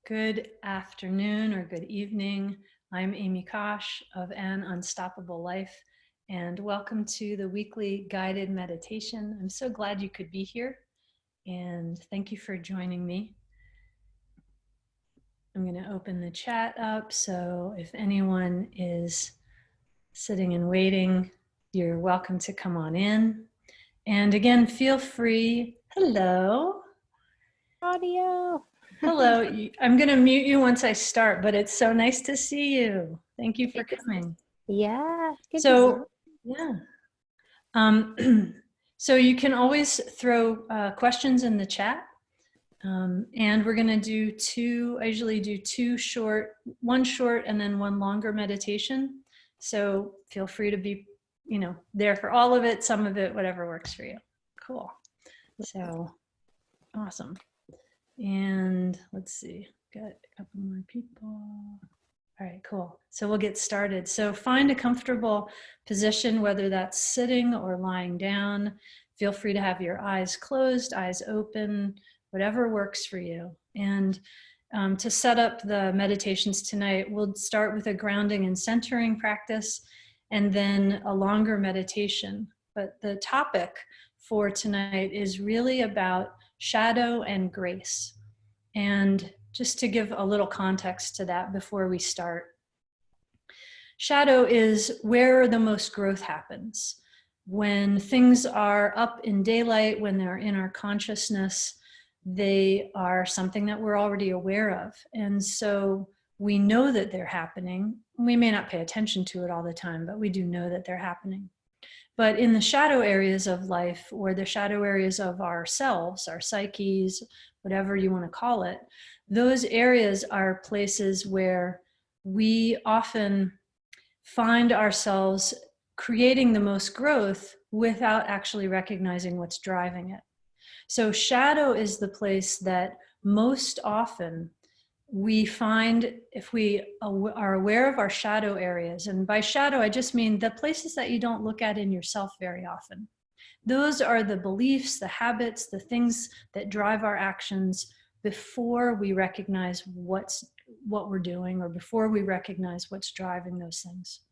Good afternoon or good evening. I'm Amy Kosh of An Unstoppable Life, and welcome to the weekly guided meditation. I'm so glad you could be here, and thank you for joining me. I'm going to open the chat up, so if anyone is sitting and waiting, you're welcome to come on in. And again, feel free. Hello. Audio. Hello. I'm going to mute you once I start, but it's so nice to see you. Thank you for coming. Yeah. Good to see So, yeah. So you can always throw questions in the chat. And we're going to do two, I usually do one short and then one longer meditation. So feel free to be, there for all of it, some of it, whatever works for you. Cool. So awesome. And let's see, got a couple more people. All right, cool. So we'll get started. So find a comfortable position, whether that's sitting or lying down. Feel free to have your eyes closed, eyes open, whatever works for you. And to set up the meditations tonight, we'll start with a grounding and centering practice and then a longer meditation. But the topic for tonight is really about shadow and grace. And just to give a little context to that before we start, shadow is where the most growth happens. When things are up in daylight, when they're in our consciousness, they are something that we're already aware of. And so we know that they're happening. We may not pay attention to it all the time, but we do know that they're happening. But in the shadow areas of life, or the shadow areas of ourselves, our psyches, whatever you want to call it, those areas are places where we often find ourselves creating the most growth without actually recognizing what's driving it. So shadow is the place that most often we find, if we are aware of our shadow areas, and by shadow I just mean the places that you don't look at in yourself very often. Those are the beliefs, the habits, the things that drive our actions before we recognize what we're doing, or before we recognize what's driving those things.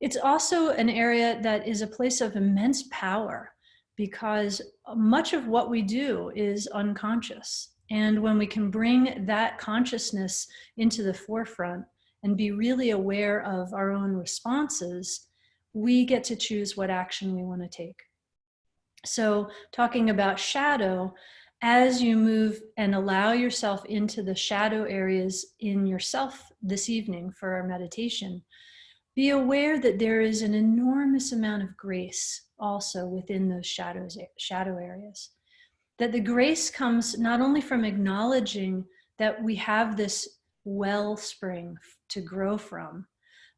It's also an area that is a place of immense power, because much of what we do is unconscious. And when we can bring that consciousness into the forefront and be really aware of our own responses, we get to choose what action we want to take. So talking about shadow, as you move and allow yourself into the shadow areas in yourself this evening for our meditation, be aware that there is an enormous amount of grace also within those shadow areas. That the grace comes not only from acknowledging that we have this wellspring to grow from,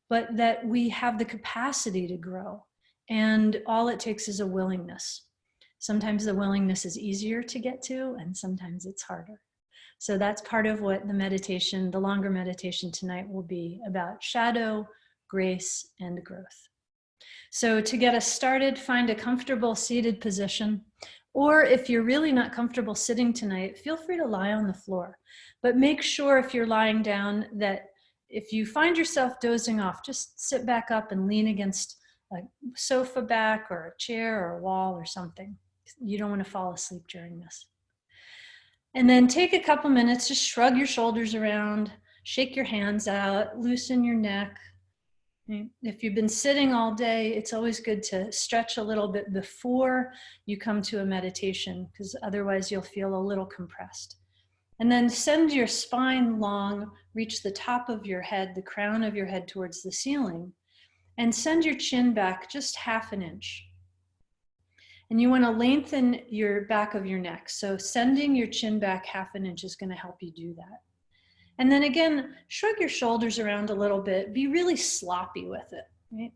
but that we have the capacity to grow. And all it takes is a willingness. Sometimes the willingness is easier to get to, and sometimes it's harder. So that's part of what the meditation, the longer meditation tonight, will be about: shadow, grace, and growth. So to get us started, find a comfortable seated position. Or if you're really not comfortable sitting tonight, feel free to lie on the floor. But make sure, if you're lying down, that if you find yourself dozing off, just sit back up and lean against a sofa back or a chair or a wall or something. You don't want to fall asleep during this. And then take a couple minutes, just shrug your shoulders around, shake your hands out, loosen your neck. If you've been sitting all day, it's always good to stretch a little bit before you come to a meditation, because otherwise you'll feel a little compressed. And then send your spine long, reach the top of your head, the crown of your head towards the ceiling, and send your chin back just 1/2 inch. And you want to lengthen your back of your neck. So sending your chin back 1/2 inch is going to help you do that. And then again, shrug your shoulders around a little bit. Be really sloppy with it, right?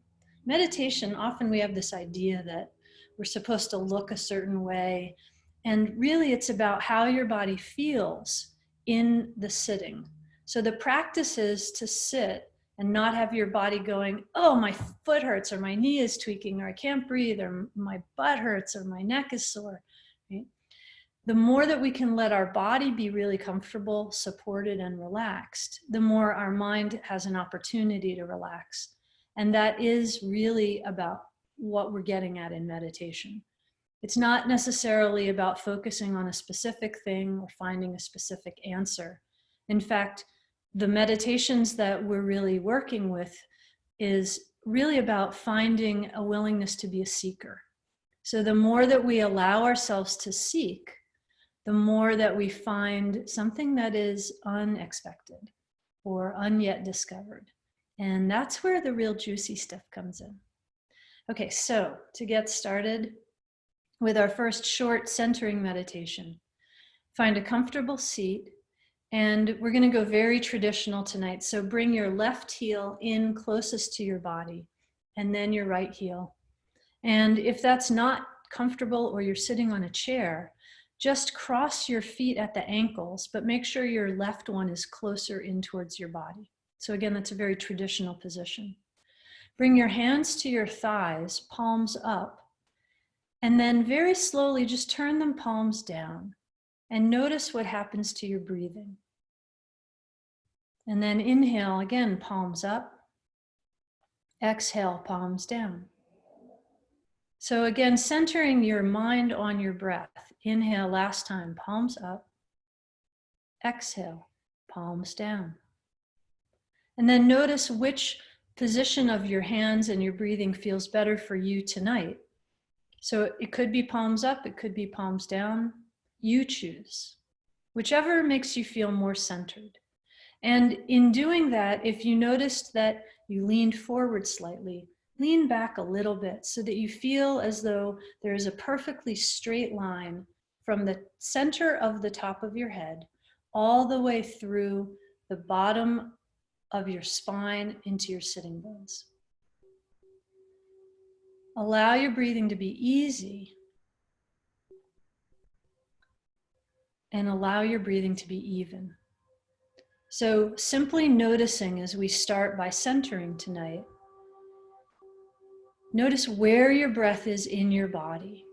Meditation, often we have this idea that we're supposed to look a certain way. And really it's about how your body feels in the sitting. So the practice is to sit and not have your body going, oh, my foot hurts, or my knee is tweaking, or I can't breathe, or my butt hurts, or my neck is sore, right? The more that we can let our body be really comfortable, supported, and relaxed, the more our mind has an opportunity to relax. And that is really about what we're getting at in meditation. It's not necessarily about focusing on a specific thing or finding a specific answer. In fact, the meditations that we're really working with is really about finding a willingness to be a seeker. So the more that we allow ourselves to seek, the more that we find something that is unexpected or unyet discovered. And that's where the real juicy stuff comes in. Okay, so to get started with our first short centering meditation, find a comfortable seat, and we're going to go very traditional tonight. So bring your left heel in closest to your body, and then your right heel. And if that's not comfortable or you're sitting on a chair, just cross your feet at the ankles, but make sure your left one is closer in towards your body. So again, that's a very traditional position. Bring your hands to your thighs, palms up, and then very slowly just turn them palms down and notice what happens to your breathing. And then inhale, again, palms up. Exhale, palms down. So again, centering your mind on your breath. Inhale last time, palms up. Exhale, palms down. And then notice which position of your hands and your breathing feels better for you tonight. So it could be palms up, it could be palms down. You choose. Whichever makes you feel more centered. And in doing that, if you noticed that you leaned forward slightly, lean back a little bit so that you feel as though there is a perfectly straight line from the center of the top of your head all the way through the bottom of your spine into your sitting bones. Allow your breathing to be easy and allow your breathing to be even. So simply noticing as we start by centering tonight, notice where your breath is in your body,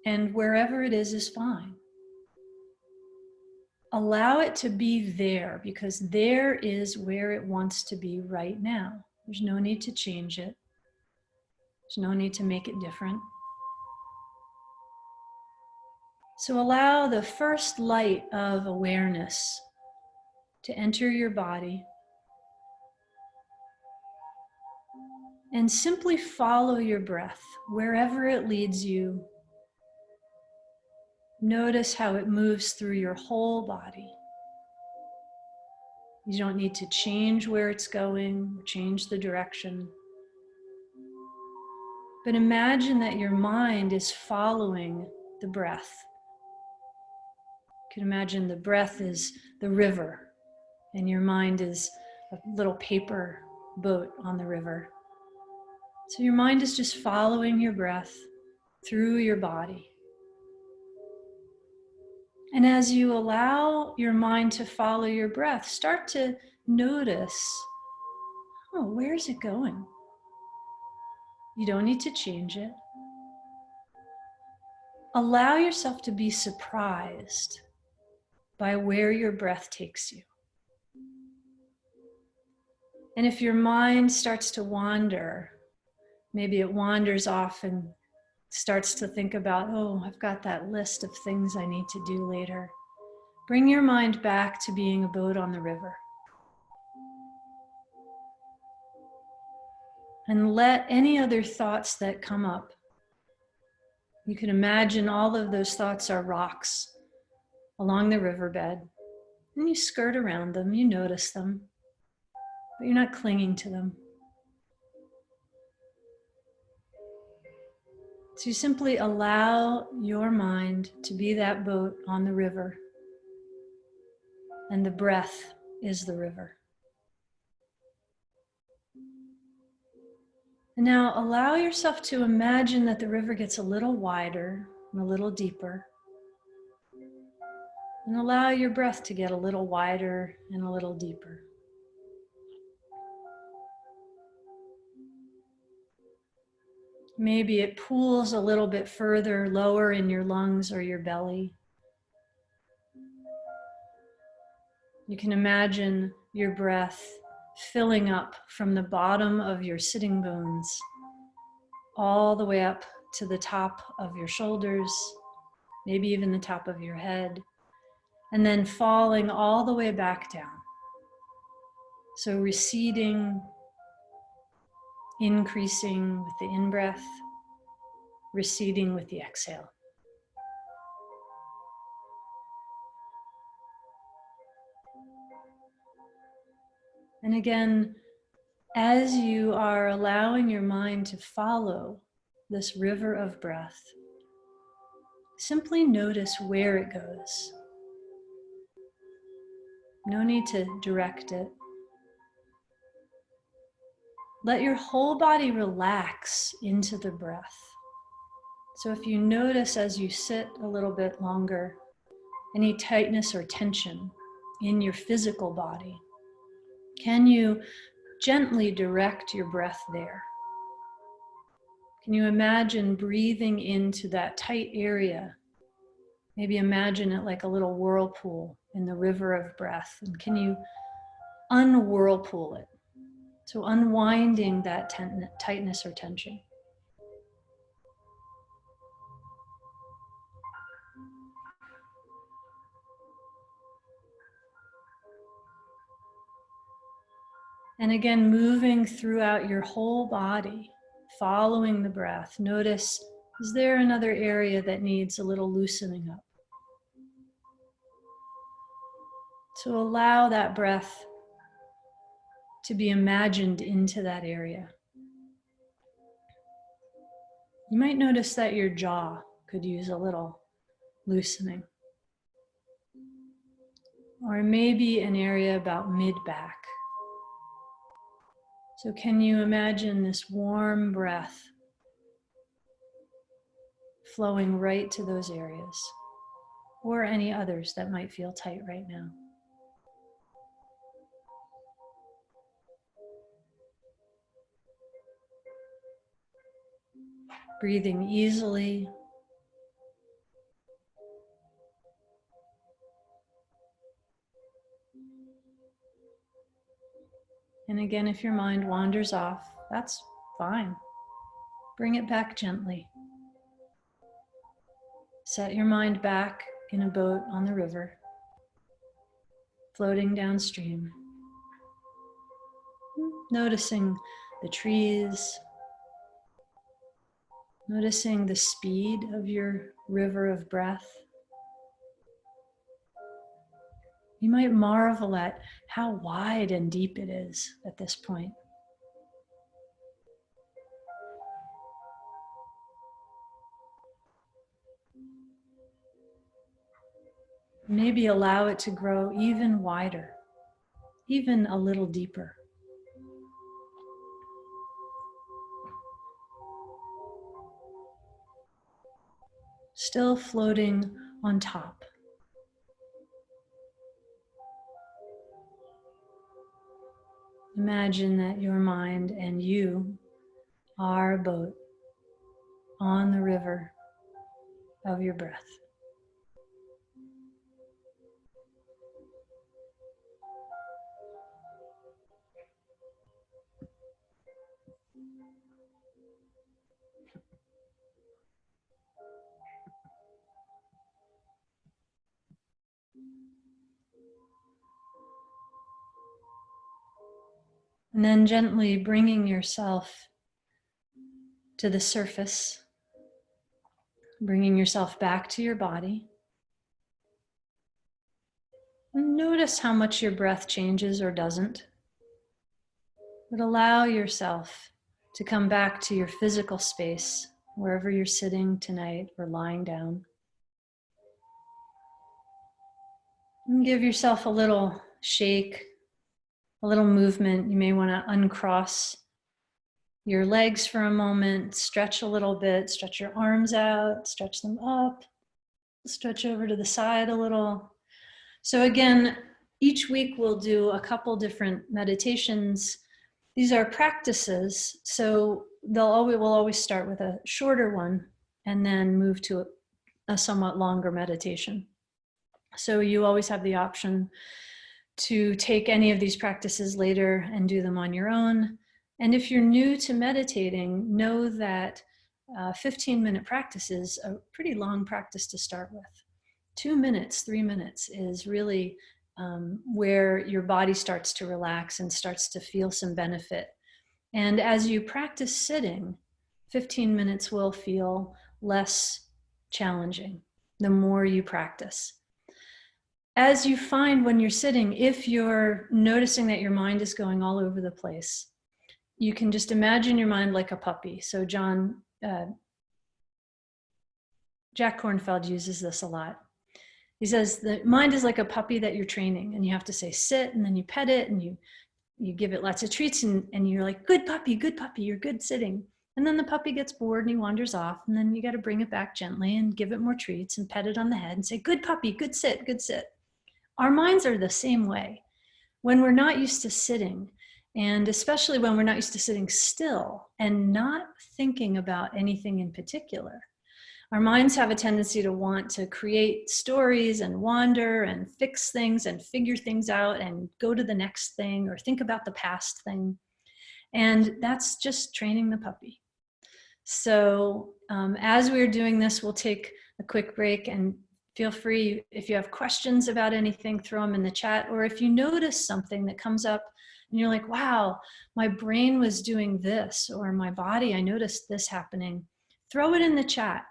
and wherever it is fine. Allow it to be there, because there is where it wants to be right now. There's no need to change it. There's no need to make it different. So allow the first light of awareness to enter your body, and simply follow your breath wherever it leads you. Notice how it moves through your whole body. You don't need to change where it's going, or change the direction. But imagine that your mind is following the breath. You can imagine the breath is the river, and your mind is a little paper boat on the river. So your mind is just following your breath through your body. And as you allow your mind to follow your breath, start to notice, oh, where is it going? You don't need to change it. Allow yourself to be surprised by where your breath takes you. And if your mind starts to wander, maybe it wanders off and starts to think about, oh, I've got that list of things I need to do later. Bring your mind back to being a boat on the river. And let any other thoughts that come up, you can imagine all of those thoughts are rocks along the riverbed. And you skirt around them, you notice them, but you're not clinging to them. So you simply allow your mind to be that boat on the river, and the breath is the river. And now allow yourself to imagine that the river gets a little wider and a little deeper. And allow your breath to get a little wider and a little deeper. Maybe it pools a little bit further lower in your lungs or your belly. You can imagine your breath filling up from the bottom of your sitting bones all the way up to the top of your shoulders, maybe even the top of your head, and then falling all the way back down. So receding, increasing with the in-breath, receding with the exhale. And again, as you are allowing your mind to follow this river of breath, simply notice where it goes. No need to direct it. Let your whole body relax into the breath. So if you notice as you sit a little bit longer, any tightness or tension in your physical body, can you gently direct your breath there? Can you imagine breathing into that tight area? Maybe imagine it like a little whirlpool in the river of breath. And can you unwhirlpool it? So unwinding that tightness or tension. And again, moving throughout your whole body, following the breath. Notice, is there another area that needs a little loosening up? So allow that breath to be imagined into that area. You might notice that your jaw could use a little loosening. Or maybe an area about mid-back. So can you imagine this warm breath flowing right to those areas, or any others that might feel tight right now? Breathing easily. And again, if your mind wanders off, that's fine. Bring it back gently. Set your mind back in a boat on the river, floating downstream. Noticing the trees, noticing the speed of your river of breath. You might marvel at how wide and deep it is at this point. Maybe allow it to grow even wider, even a little deeper. Still floating on top. Imagine that your mind and you are a boat on the river of your breath. And then gently bringing yourself to the surface, bringing yourself back to your body. And notice how much your breath changes or doesn't. But allow yourself to come back to your physical space, wherever you're sitting tonight or lying down. And give yourself a little shake, a little movement. You may want to uncross your legs for a moment, stretch a little bit, stretch your arms out, stretch them up, stretch over to the side a little. So again, each week we'll do a couple different meditations. These are practices, so we'll always start with a shorter one and then move to a somewhat longer meditation. So you always have the option to take any of these practices later and do them on your own. And if you're new to meditating, know that 15-minute practice is a pretty long practice to start with. 2 minutes, 3 minutes is really where your body starts to relax and starts to feel some benefit. And as you practice sitting, 15 minutes will feel less challenging the more you practice. As you find when you're sitting, if you're noticing that your mind is going all over the place, you can just imagine your mind like a puppy. So Jack Kornfield uses this a lot. He says the mind is like a puppy that you're training, and you have to say sit, and then you pet it, and you give it lots of treats, and you're like, good puppy, you're good sitting. And then the puppy gets bored and he wanders off, and then you got to bring it back gently and give it more treats and pet it on the head and say, good puppy, good sit, good sit. Our minds are the same way. When we're not used to sitting, and especially when we're not used to sitting still and not thinking about anything in particular, our minds have a tendency to want to create stories and wander and fix things and figure things out and go to the next thing or think about the past thing. And that's just training the puppy. So as we're doing this, we'll take a quick break, and feel free, if you have questions about anything, throw them in the chat. Or if you notice something that comes up and you're like, wow, my brain was doing this, or my body, I noticed this happening, throw it in the chat.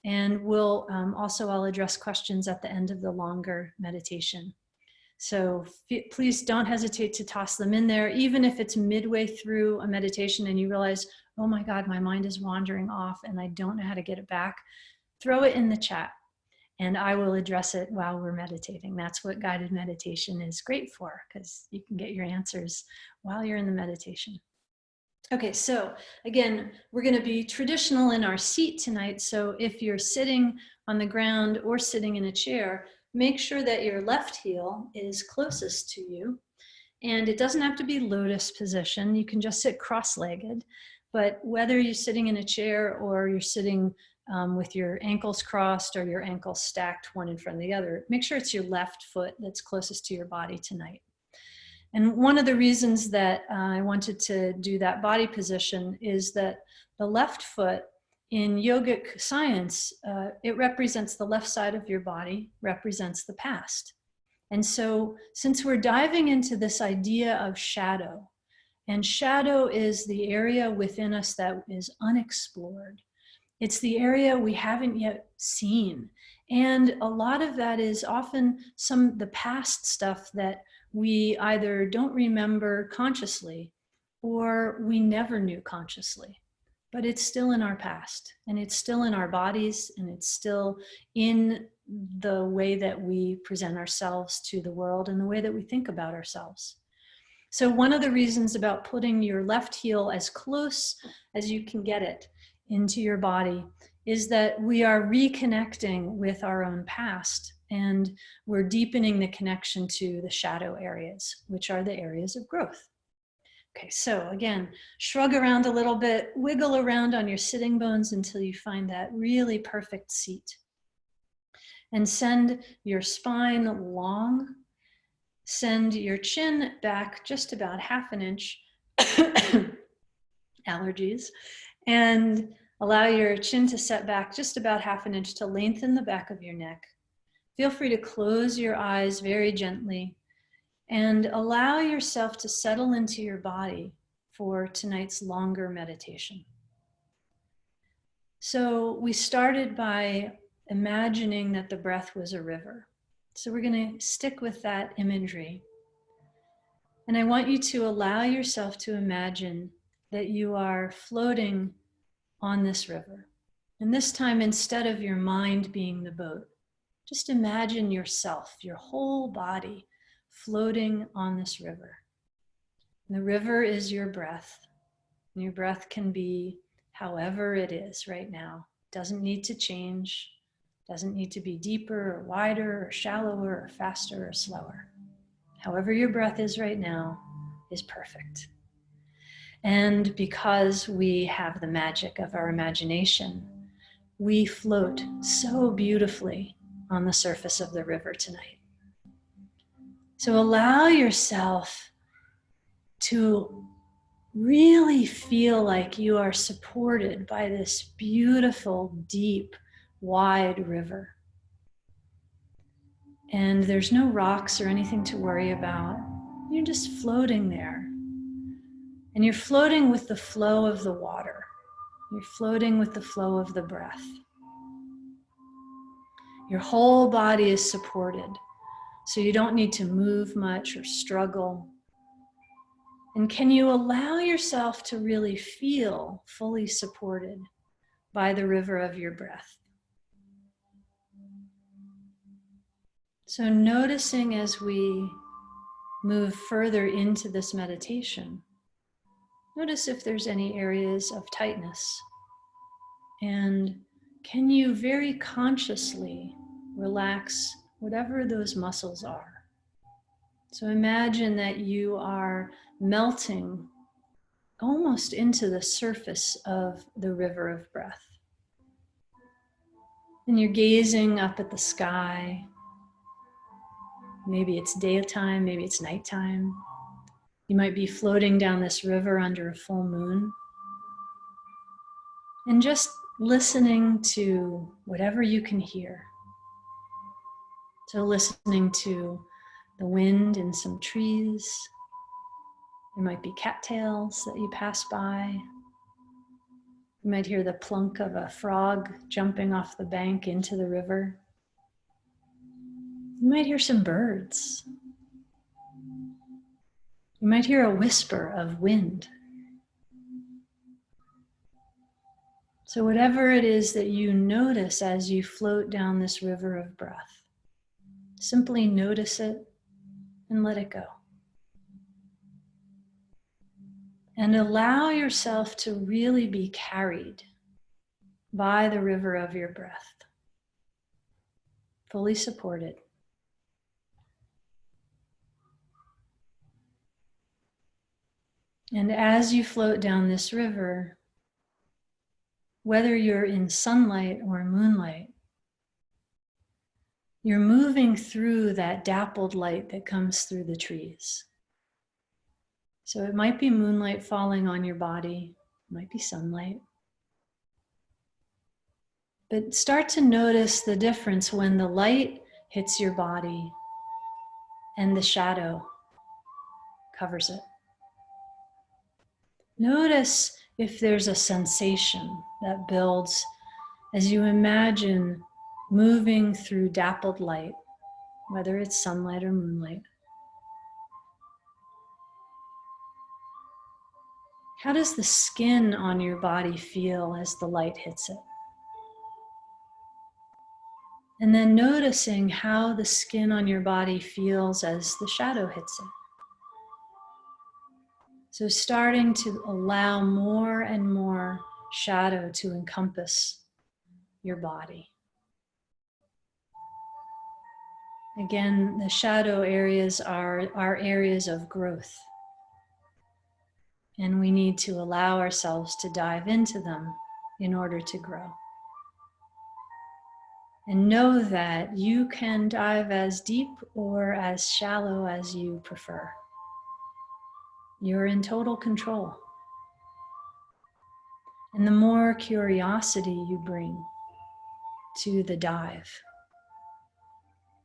And we'll I'll address questions at the end of the longer meditation. So please don't hesitate to toss them in there, even if it's midway through a meditation and you realize, oh my God, my mind is wandering off and I don't know how to get it back. Throw it in the chat and I will address it while we're meditating. That's what guided meditation is great for, because you can get your answers while you're in the meditation. Okay, so again, we're going to be traditional in our seat tonight. So if you're sitting on the ground or sitting in a chair, make sure that your left heel is closest to you. And it doesn't have to be lotus position. You can just sit cross-legged. But whether you're sitting in a chair or you're sitting with your ankles crossed or your ankles stacked one in front of the other, make sure it's your left foot that's closest to your body tonight. And one of the reasons that I wanted to do that body position is that the left foot in yogic science, it represents the left side of your body, represents the past. And so since we're diving into this idea of shadow, and shadow is the area within us that is unexplored. It's the area we haven't yet seen. And a lot of that is often the past stuff that we either don't remember consciously or we never knew consciously. But it's still in our past, and it's still in our bodies, and it's still in the way that we present ourselves to the world and the way that we think about ourselves. So one of the reasons about putting your left heel as close as you can get it into your body is that we are reconnecting with our own past, and we're deepening the connection to the shadow areas, which are the areas of growth. Okay, so again, shrug around a little bit, wiggle around on your sitting bones until you find that really perfect seat. And send your spine long. Send your chin back just about ½ inch. Allergies. And allow your chin to set back just about ½ inch to lengthen the back of your neck. Feel free to close your eyes very gently and allow yourself to settle into your body for tonight's longer meditation. So we started by imagining that the breath was a river. So we're going to stick with that imagery. And I want you to allow yourself to imagine that you are floating on this river. And this time, instead of your mind being the boat, just imagine yourself, your whole body, floating on this river. And the river is your breath. And your breath can be however it is right now. It doesn't need to change. Doesn't need to be deeper or wider or shallower or faster or slower. However your breath is right now is perfect. And because we have the magic of our imagination, we float so beautifully on the surface of the river tonight. So allow yourself to really feel like you are supported by this beautiful, deep, wide river. And there's no rocks or anything to worry about. You're just floating there. And you're floating with the flow of the water. You're floating with the flow of the breath. Your whole body is supported, so you don't need to move much or struggle. And can you allow yourself to really feel fully supported by the river of your breath? So noticing as we move further into this meditation, notice if there's any areas of tightness. And can you very consciously relax whatever those muscles are? So imagine that you are melting almost into the surface of the river of breath. And you're gazing up at the sky. Maybe it's daytime, maybe it's nighttime. You might be floating down this river under a full moon. And just listening to whatever you can hear. So listening to the wind in some trees. There might be cattails that you pass by. You might hear the plunk of a frog jumping off the bank into the river. You might hear some birds. You might hear a whisper of wind. So whatever it is that you notice as you float down this river of breath, simply notice it and let it go. And allow yourself to really be carried by the river of your breath, fully supported. And as you float down this river, whether you're in sunlight or moonlight, you're moving through that dappled light that comes through the trees. So it might be moonlight falling on your body, it might be sunlight. But start to notice the difference when the light hits your body and the shadow covers it. Notice if there's a sensation that builds as you imagine moving through dappled light, whether it's sunlight or moonlight. How does the skin on your body feel as the light hits it? And then noticing how the skin on your body feels as the shadow hits it. So starting to allow more and more shadow to encompass your body. Again, the shadow areas are areas of growth. And we need to allow ourselves to dive into them in order to grow. And know that you can dive as deep or as shallow as you prefer. You're in total control. And the more curiosity you bring to the dive,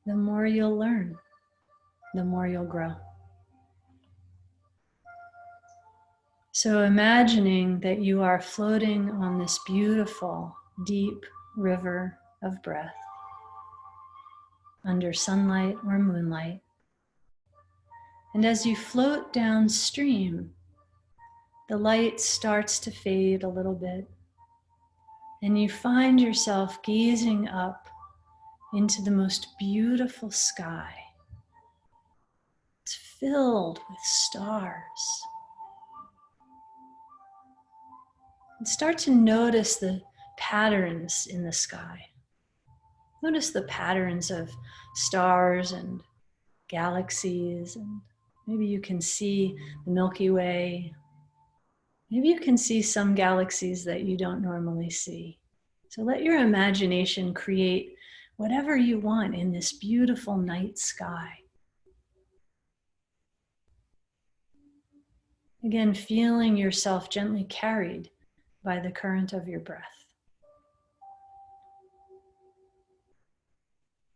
the more you'll learn, the more you'll grow. So imagining that you are floating on this beautiful, deep river of breath under sunlight or moonlight. And as you float downstream, the light starts to fade a little bit, and you find yourself gazing up into the most beautiful sky. It's filled with stars. And start to notice the patterns in the sky. Notice the patterns of stars and galaxies, and maybe you can see the Milky Way. Maybe you can see some galaxies that you don't normally see. So let your imagination create whatever you want in this beautiful night sky. Again, feeling yourself gently carried by the current of your breath.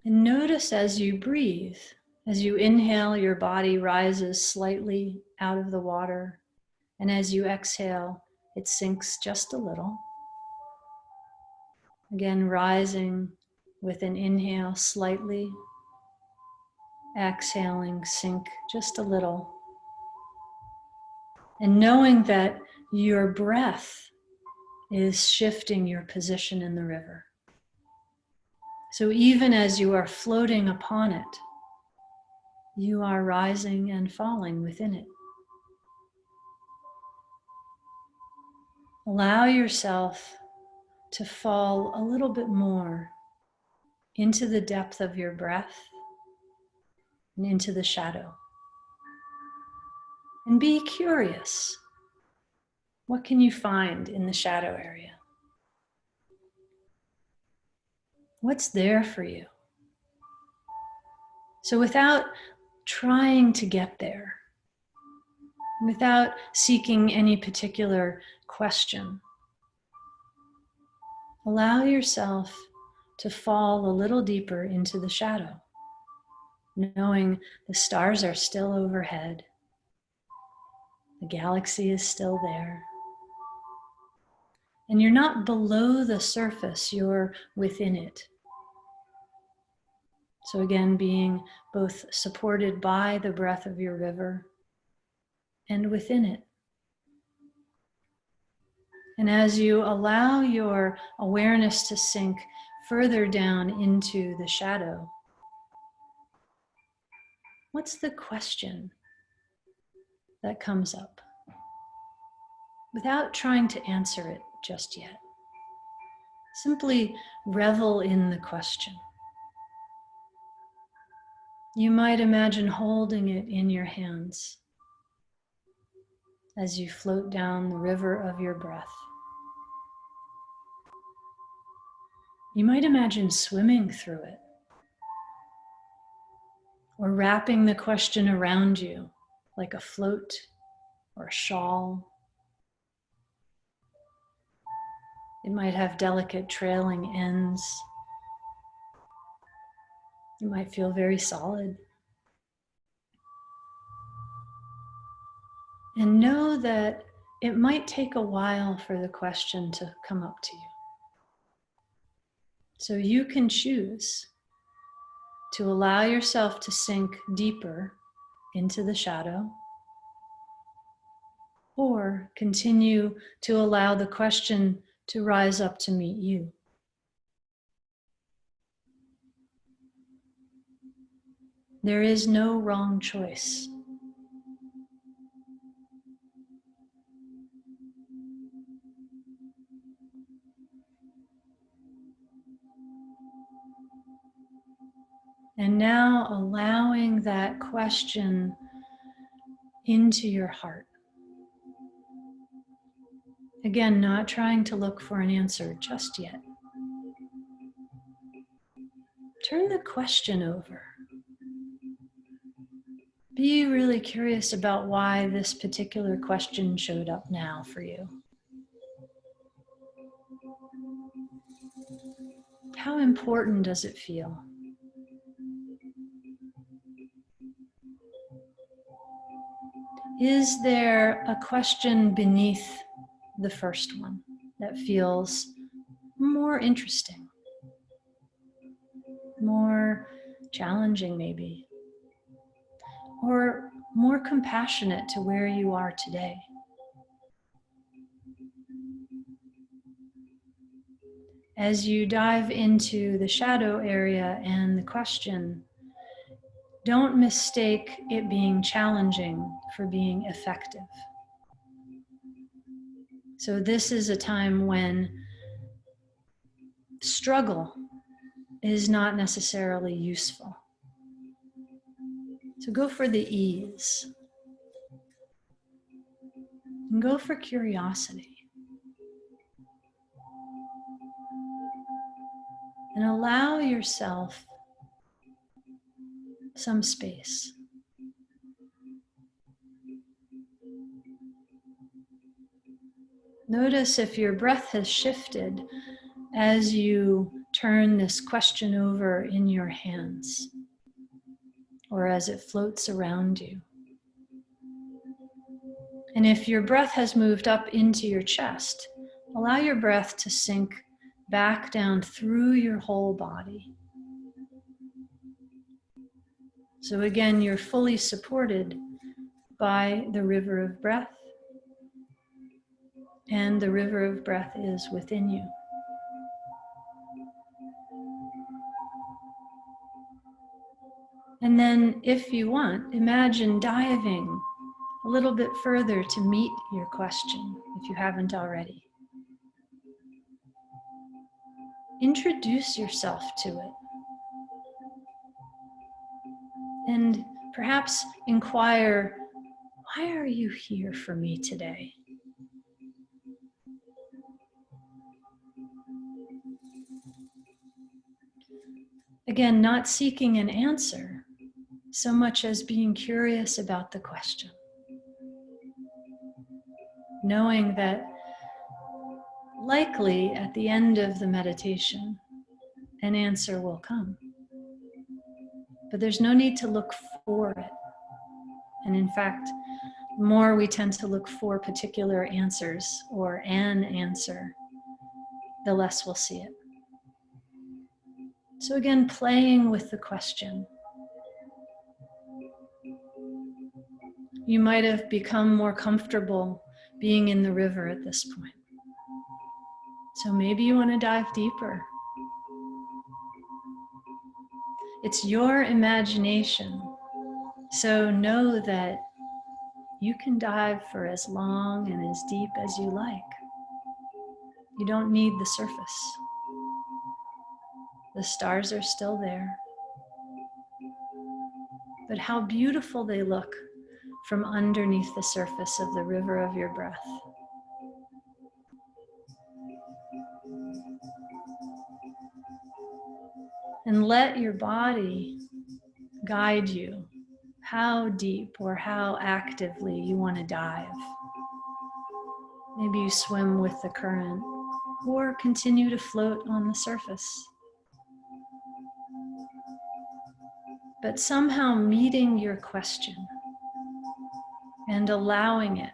And notice as you breathe, as you inhale, your body rises slightly out of the water. And as you exhale, it sinks just a little. Again, rising with an inhale slightly. Exhaling, sink just a little. And knowing that your breath is shifting your position in the river. So even as you are floating upon it, you are rising and falling within it. Allow yourself to fall a little bit more into the depth of your breath and into the shadow. And be curious. What can you find in the shadow area? What's there for you? So without trying to get there, without seeking any particular question, allow yourself to fall a little deeper into the shadow, knowing the stars are still overhead, the galaxy is still there, and you're not below the surface, you're within it. So again, being both supported by the breath of your river and within it. And as you allow your awareness to sink further down into the shadow, what's the question that comes up? Without trying to answer it just yet. Simply revel in the question. You might imagine holding it in your hands as you float down the river of your breath. You might imagine swimming through it, or wrapping the question around you like a float or a shawl. It might have delicate trailing ends. You might feel very solid. And know that it might take a while for the question to come up to you. So you can choose to allow yourself to sink deeper into the shadow, or continue to allow the question to rise up to meet you. There is no wrong choice. And now allowing that question into your heart. Again, not trying to look for an answer just yet. Turn the question over. Be really curious about why this particular question showed up now for you. How important does it feel? Is there a question beneath the first one that feels more interesting, more challenging maybe, or more compassionate to where you are today? As you dive into the shadow area and the question, don't mistake it being challenging for being effective. So this is a time when struggle is not necessarily useful. So go for the ease. And go for curiosity. And allow yourself some space. Notice if your breath has shifted as you turn this question over in your hands or as it floats around you. And if your breath has moved up into your chest, allow your breath to sink back down through your whole body. So again, you're fully supported by the river of breath, and the river of breath is within you. And then, if you want, imagine diving a little bit further to meet your question, if you haven't already. Introduce yourself to it. And perhaps inquire, why are you here for me today? Again, not seeking an answer so much as being curious about the question. Knowing that likely at the end of the meditation, an answer will come. But there's no need to look for it. And in fact, the more we tend to look for particular answers or an answer, the less we'll see it. So again, playing with the question. You might have become more comfortable being in the river at this point. So maybe you want to dive deeper. It's your imagination. So know that you can dive for as long and as deep as you like. You don't need the surface. The stars are still there. But how beautiful they look from underneath the surface of the river of your breath. And let your body guide you how deep or how actively you want to dive. Maybe you swim with the current or continue to float on the surface. But somehow meeting your question and allowing it.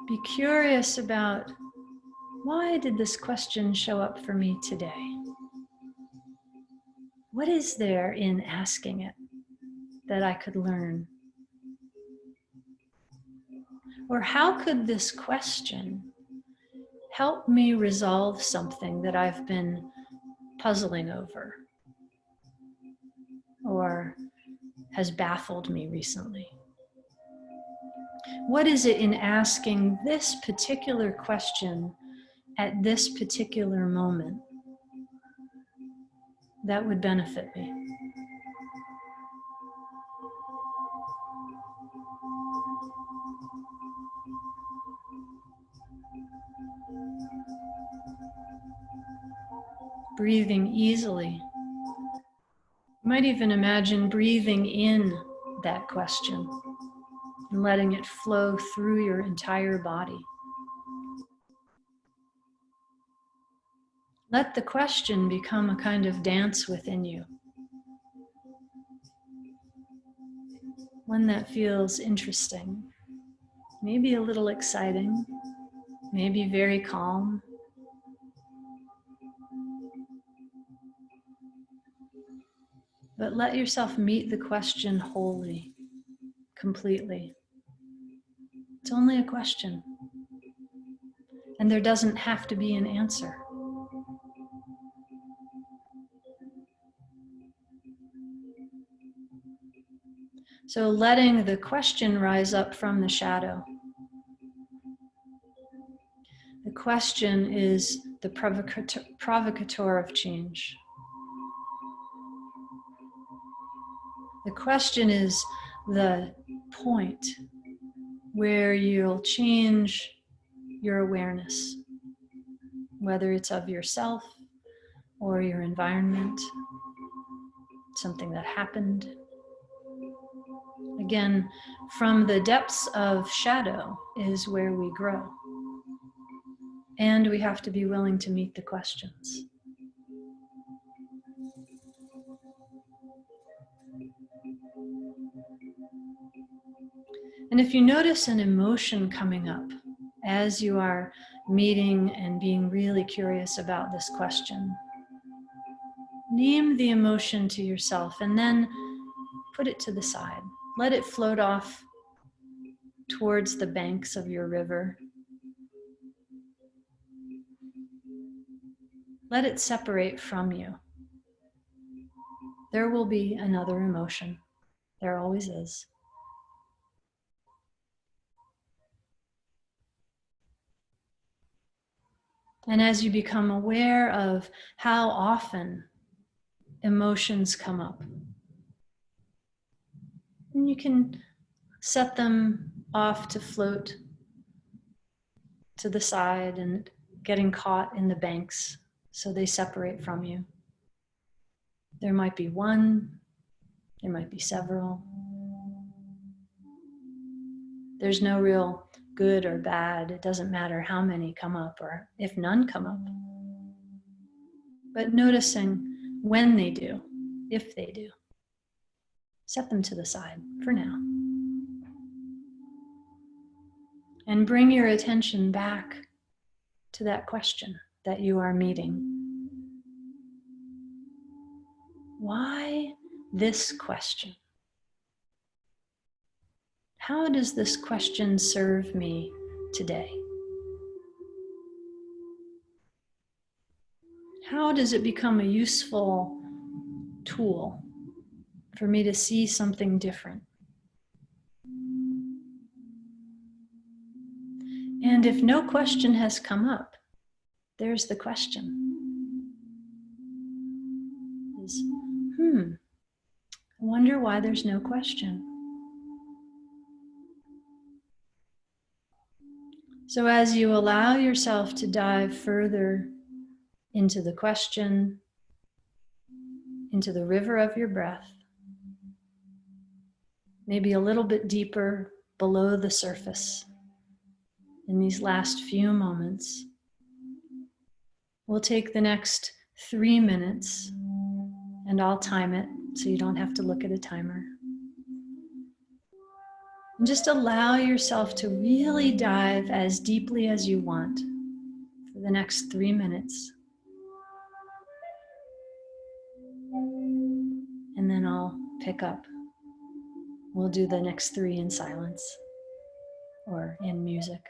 Be curious about, why did this question show up for me today? What is there in asking it that I could learn? Or how could this question help me resolve something that I've been puzzling over or has baffled me recently? What is it in asking this particular question at this particular moment that would benefit me? Breathing easily. You might even imagine breathing in that question and letting it flow through your entire body. Let the question become a kind of dance within you. One that feels interesting, maybe a little exciting, maybe very calm. But let yourself meet the question wholly, completely. It's only a question. And there doesn't have to be an answer. So letting the question rise up from the shadow. The question is the provocateur of change. The question is the point where you'll change your awareness, whether it's of yourself or your environment, something that happened. Again, from the depths of shadow is where we grow. And we have to be willing to meet the questions. And if you notice an emotion coming up as you are meeting and being really curious about this question, name the emotion to yourself and then put it to the side. Let it float off towards the banks of your river. Let it separate from you. There will be another emotion. There always is. And as you become aware of how often emotions come up, and you can set them off to float to the side and getting caught in the banks so they separate from you. There might be one, there might be several. There's no real good or bad. It doesn't matter how many come up or if none come up. But noticing when they do, if they do, set them to the side for now. And bring your attention back to that question that you are meeting. Why this question? How does this question serve me today? How does it become a useful tool for me to see something different? And if no question has come up, there's the question. I wonder why there's no question. So as you allow yourself to dive further into the question, into the river of your breath, maybe a little bit deeper below the surface in these last few moments, we'll take the next 3 minutes and I'll time it so you don't have to look at a timer. And just allow yourself to really dive as deeply as you want for the next 3 minutes. And then I'll pick up. We'll do the next 3 in silence or in music.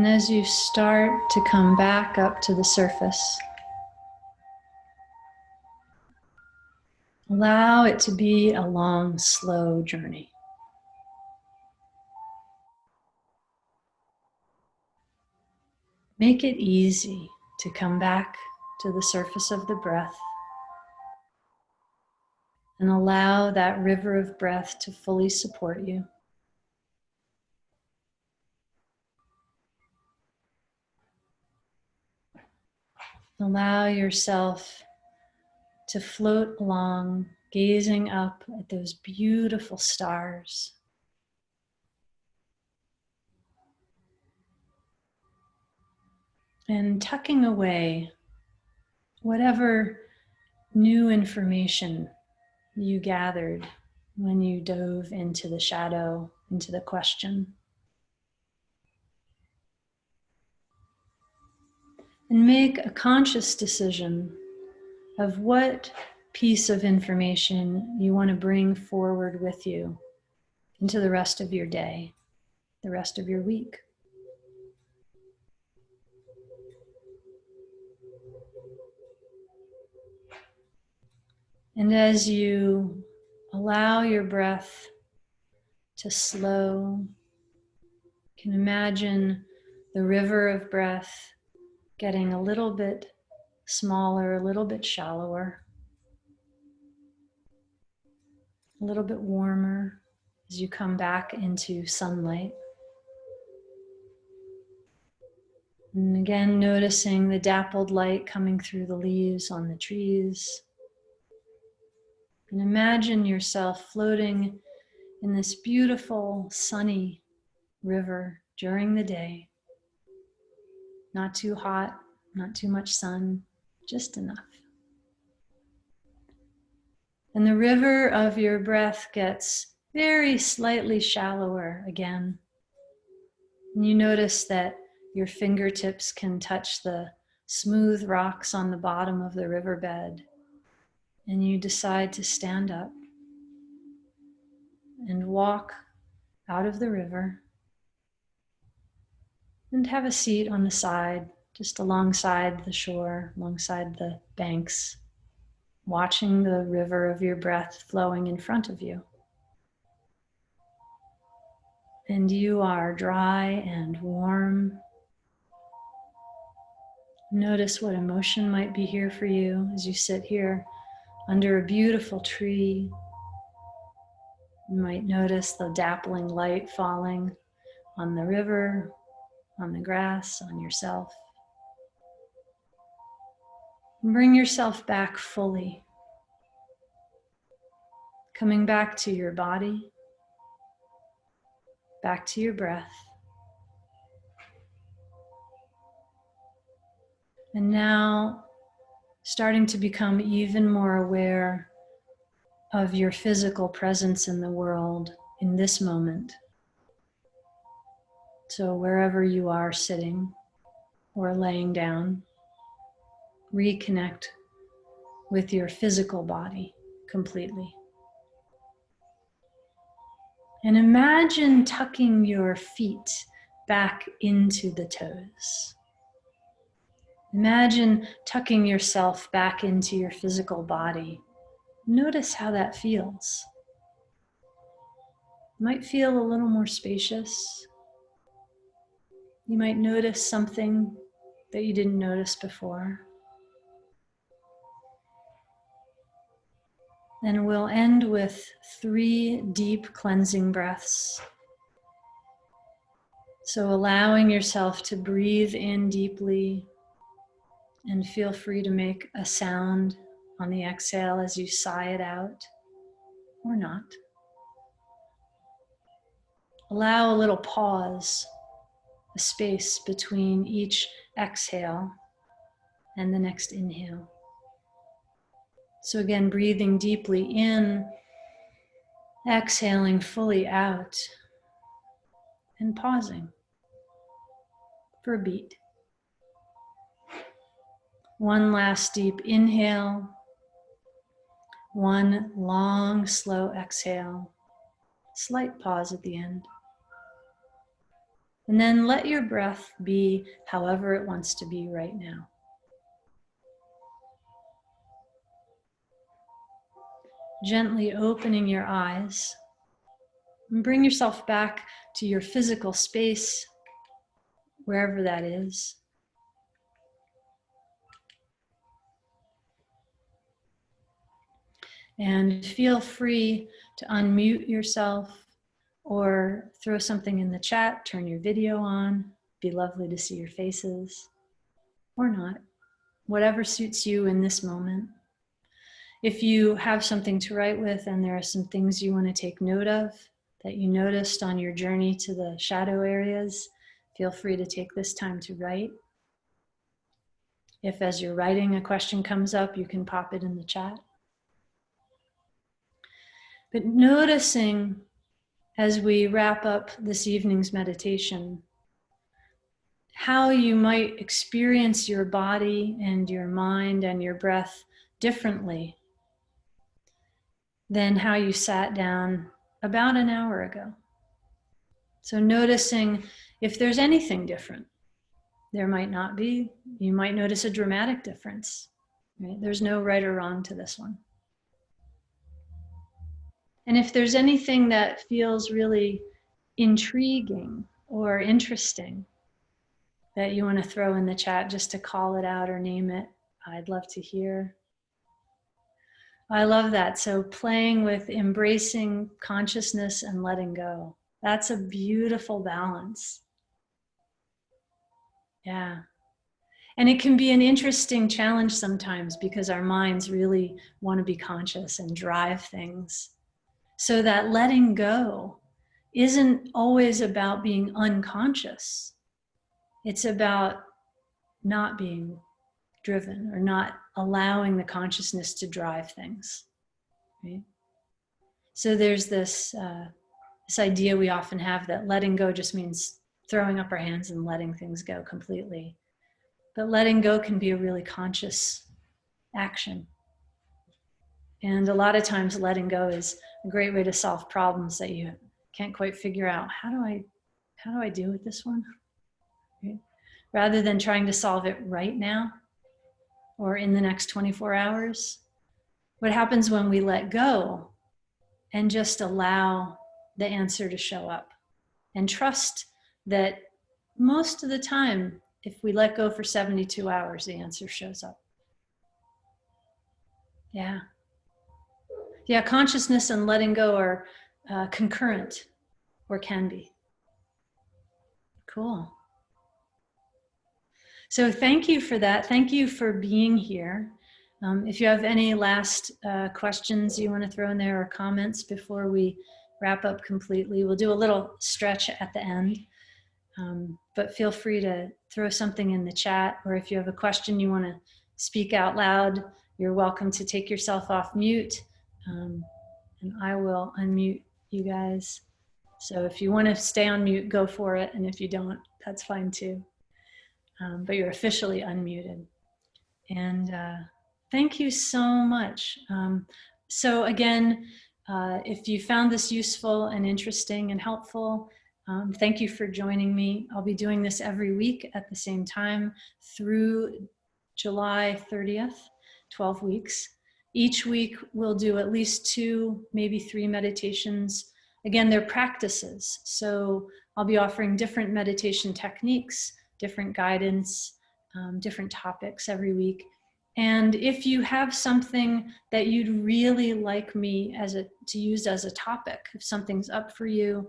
And as you start to come back up to the surface, allow it to be a long, slow journey. Make it easy to come back to the surface of the breath and allow that river of breath to fully support you. Allow yourself to float along, gazing up at those beautiful stars. And tucking away whatever new information you gathered when you dove into the shadow, into the question. And make a conscious decision of what piece of information you want to bring forward with you into the rest of your day, the rest of your week. And as you allow your breath to slow, you can imagine the river of breath getting a little bit smaller, a little bit shallower, a little bit warmer as you come back into sunlight. And again, noticing the dappled light coming through the leaves on the trees. And imagine yourself floating in this beautiful, sunny river during the day. Not too hot, not too much sun, just enough. And the river of your breath gets very slightly shallower again. And you notice that your fingertips can touch the smooth rocks on the bottom of the riverbed. And you decide to stand up and walk out of the river and have a seat on the side, just alongside the shore, alongside the banks, watching the river of your breath flowing in front of you. And you are dry and warm. Notice what emotion might be here for you as you sit here under a beautiful tree. You might notice the dappling light falling on the river, on the grass, on yourself. Bring yourself back fully, coming back to your body, back to your breath. And now starting to become even more aware of your physical presence in the world in this moment. So wherever you are sitting or laying down, reconnect with your physical body completely. And imagine tucking your feet back into the toes. Imagine tucking yourself back into your physical body. Notice how that feels. It might feel a little more spacious. You might notice something that you didn't notice before. And we'll end with 3 deep cleansing breaths. So allowing yourself to breathe in deeply and feel free to make a sound on the exhale as you sigh it out, or not. Allow a little pause, a space between each exhale and the next inhale. So again, breathing deeply in, exhaling fully out, and pausing for a beat. One last deep inhale, one long, slow exhale, slight pause at the end. And then let your breath be however it wants to be right now. Gently opening your eyes. And bring yourself back to your physical space, wherever that is. And feel free to unmute yourself or throw something in the chat, turn your video on. Be lovely to see your faces, or not, whatever suits you in this moment. If you have something to write with and there are some things you want to take note of that you noticed on your journey to the shadow areas, feel free to take this time to write. If as you're writing a question comes up, you can pop it in the chat. But noticing as we wrap up this evening's meditation, how you might experience your body and your mind and your breath differently than how you sat down about an hour ago. So noticing if there's anything different. There might not be. You might notice a dramatic difference. Right? There's no right or wrong to this one. And if there's anything that feels really intriguing or interesting that you want to throw in the chat just to call it out or name it, I'd love to hear. I love that. So playing with embracing consciousness and letting go. That's a beautiful balance. Yeah. And it can be an interesting challenge sometimes because our minds really want to be conscious and drive things. So that letting go isn't always about being unconscious. It's about not being driven or not allowing the consciousness to drive things. Right? So there's this idea we often have that letting go just means throwing up our hands and letting things go completely. But letting go can be a really conscious action. And a lot of times letting go is a great way to solve problems that you can't quite figure out. How do I deal with this one? Right? Rather than trying to solve it right now or in the next 24 hours. What happens when we let go and just allow the answer to show up and trust that most of the time, if we let go for 72 hours, the answer shows up. Yeah. Yeah, consciousness and letting go are concurrent, or can be. Cool. So thank you for that. Thank you for being here. If you have any last questions you want to throw in there or comments before we wrap up completely, we'll do a little stretch at the end. But feel free to throw something in the chat, or if you have a question you want to speak out loud, you're welcome to take yourself off mute, and I will unmute you guys. So if you want to stay on mute, go for it, and if you don't, that's fine too. But you're officially unmuted. And thank you so much. So again, if you found this useful and interesting and helpful, thank you for joining me. I'll be doing this every week at the same time through July 30th, 12 weeks. Each week we'll do at least 2, maybe 3 meditations. Again, they're practices. So I'll be offering different meditation techniques, different guidance, different topics every week. And if you have something that you'd really like me to use as a topic, if something's up for you,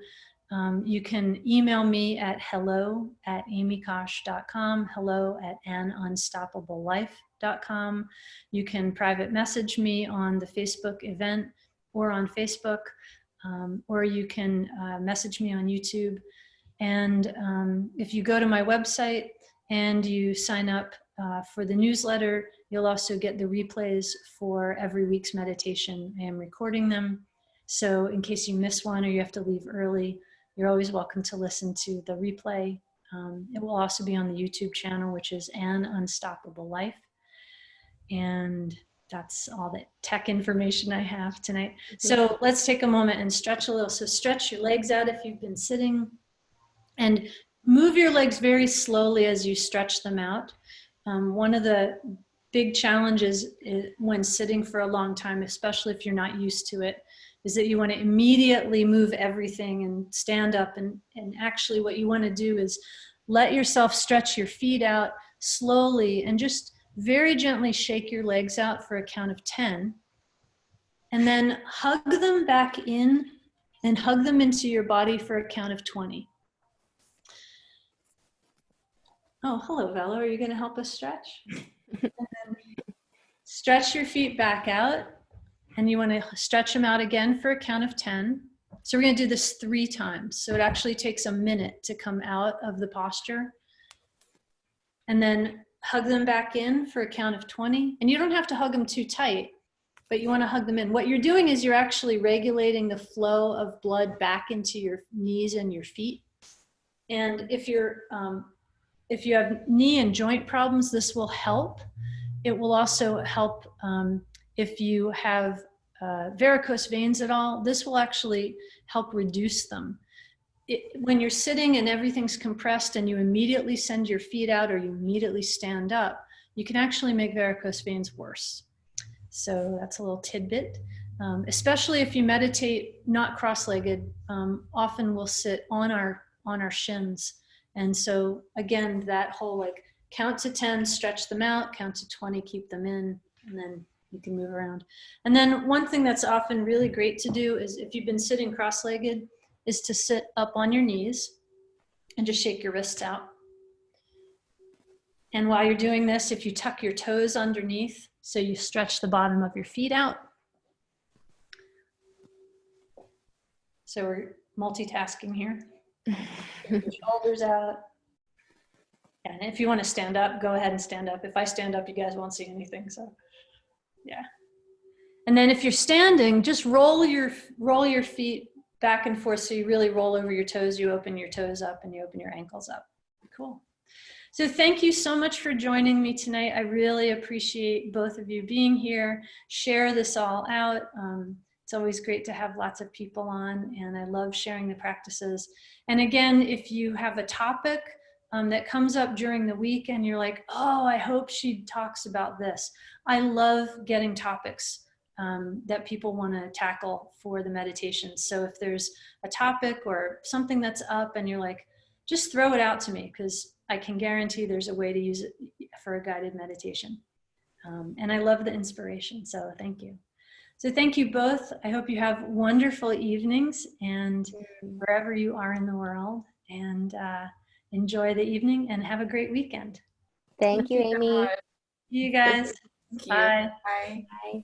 you can email me at hello@amykosh.com, hello@anunstoppablelife.com. You can private message me on the Facebook event or on Facebook, or you can message me on YouTube. And if you go to my website and you sign up for the newsletter, you'll also get the replays for every week's meditation. I am recording them. So in case you miss one or you have to leave early, you're always welcome to listen to the replay. It will also be on the YouTube channel, which is An Unstoppable Life. And that's all the tech information I have tonight. So let's take a moment and stretch a little. So stretch your legs out if you've been sitting. And move your legs very slowly as you stretch them out. One of the big challenges when sitting for a long time, especially if you're not used to it, is that you want to immediately move everything and stand up. And actually what you want to do is let yourself stretch your feet out slowly and just very gently shake your legs out for a count of 10. And then hug them back in and hug them into your body for a count of 20. Oh, hello, Velo. Are you going to help us stretch? And then stretch your feet back out. And you want to stretch them out again for a count of 10. So we're going to do this 3 times. So it actually takes a minute to come out of the posture. And then hug them back in for a count of 20. And you don't have to hug them too tight, but you want to hug them in. What you're doing is you're actually regulating the flow of blood back into your knees and your feet. And if you have knee and joint problems, this will help. It will also help if you have varicose veins at all. This will actually help reduce them. When you're sitting and everything's compressed and you immediately send your feet out or you immediately stand up, you can actually make varicose veins worse. So that's a little tidbit. Especially if you meditate not cross-legged, often we'll sit on our shins. And so again, that whole like count to 10, stretch them out, count to 20, keep them in, and then you can move around. And then one thing that's often really great to do is if you've been sitting cross-legged, is to sit up on your knees and just shake your wrists out. And while you're doing this, if you tuck your toes underneath, so you stretch the bottom of your feet out. So we're multitasking here. Your shoulders out. And if you want to stand up, go ahead and stand up. If I stand up, you guys won't see anything. So yeah. And then if you're standing, just roll your feet back and forth. So you really roll over your toes. You open your toes up and you open your ankles up. Cool. So thank you so much for joining me tonight. I really appreciate both of you being here. Share this all out. It's always great to have lots of people on, and I love sharing the practices. And again, if you have a topic that comes up during the week and you're like, oh, I hope she talks about this. I love getting topics that people want to tackle for the meditation. So if there's a topic or something that's up and you're like, just throw it out to me, because I can guarantee there's a way to use it for a guided meditation. And I love the inspiration, so thank you. So thank you both. I hope you have wonderful evenings and wherever you are in the world, and enjoy the evening and have a great weekend. Thank you, Amy. Much. You guys. Thank you. Bye. Bye. Bye.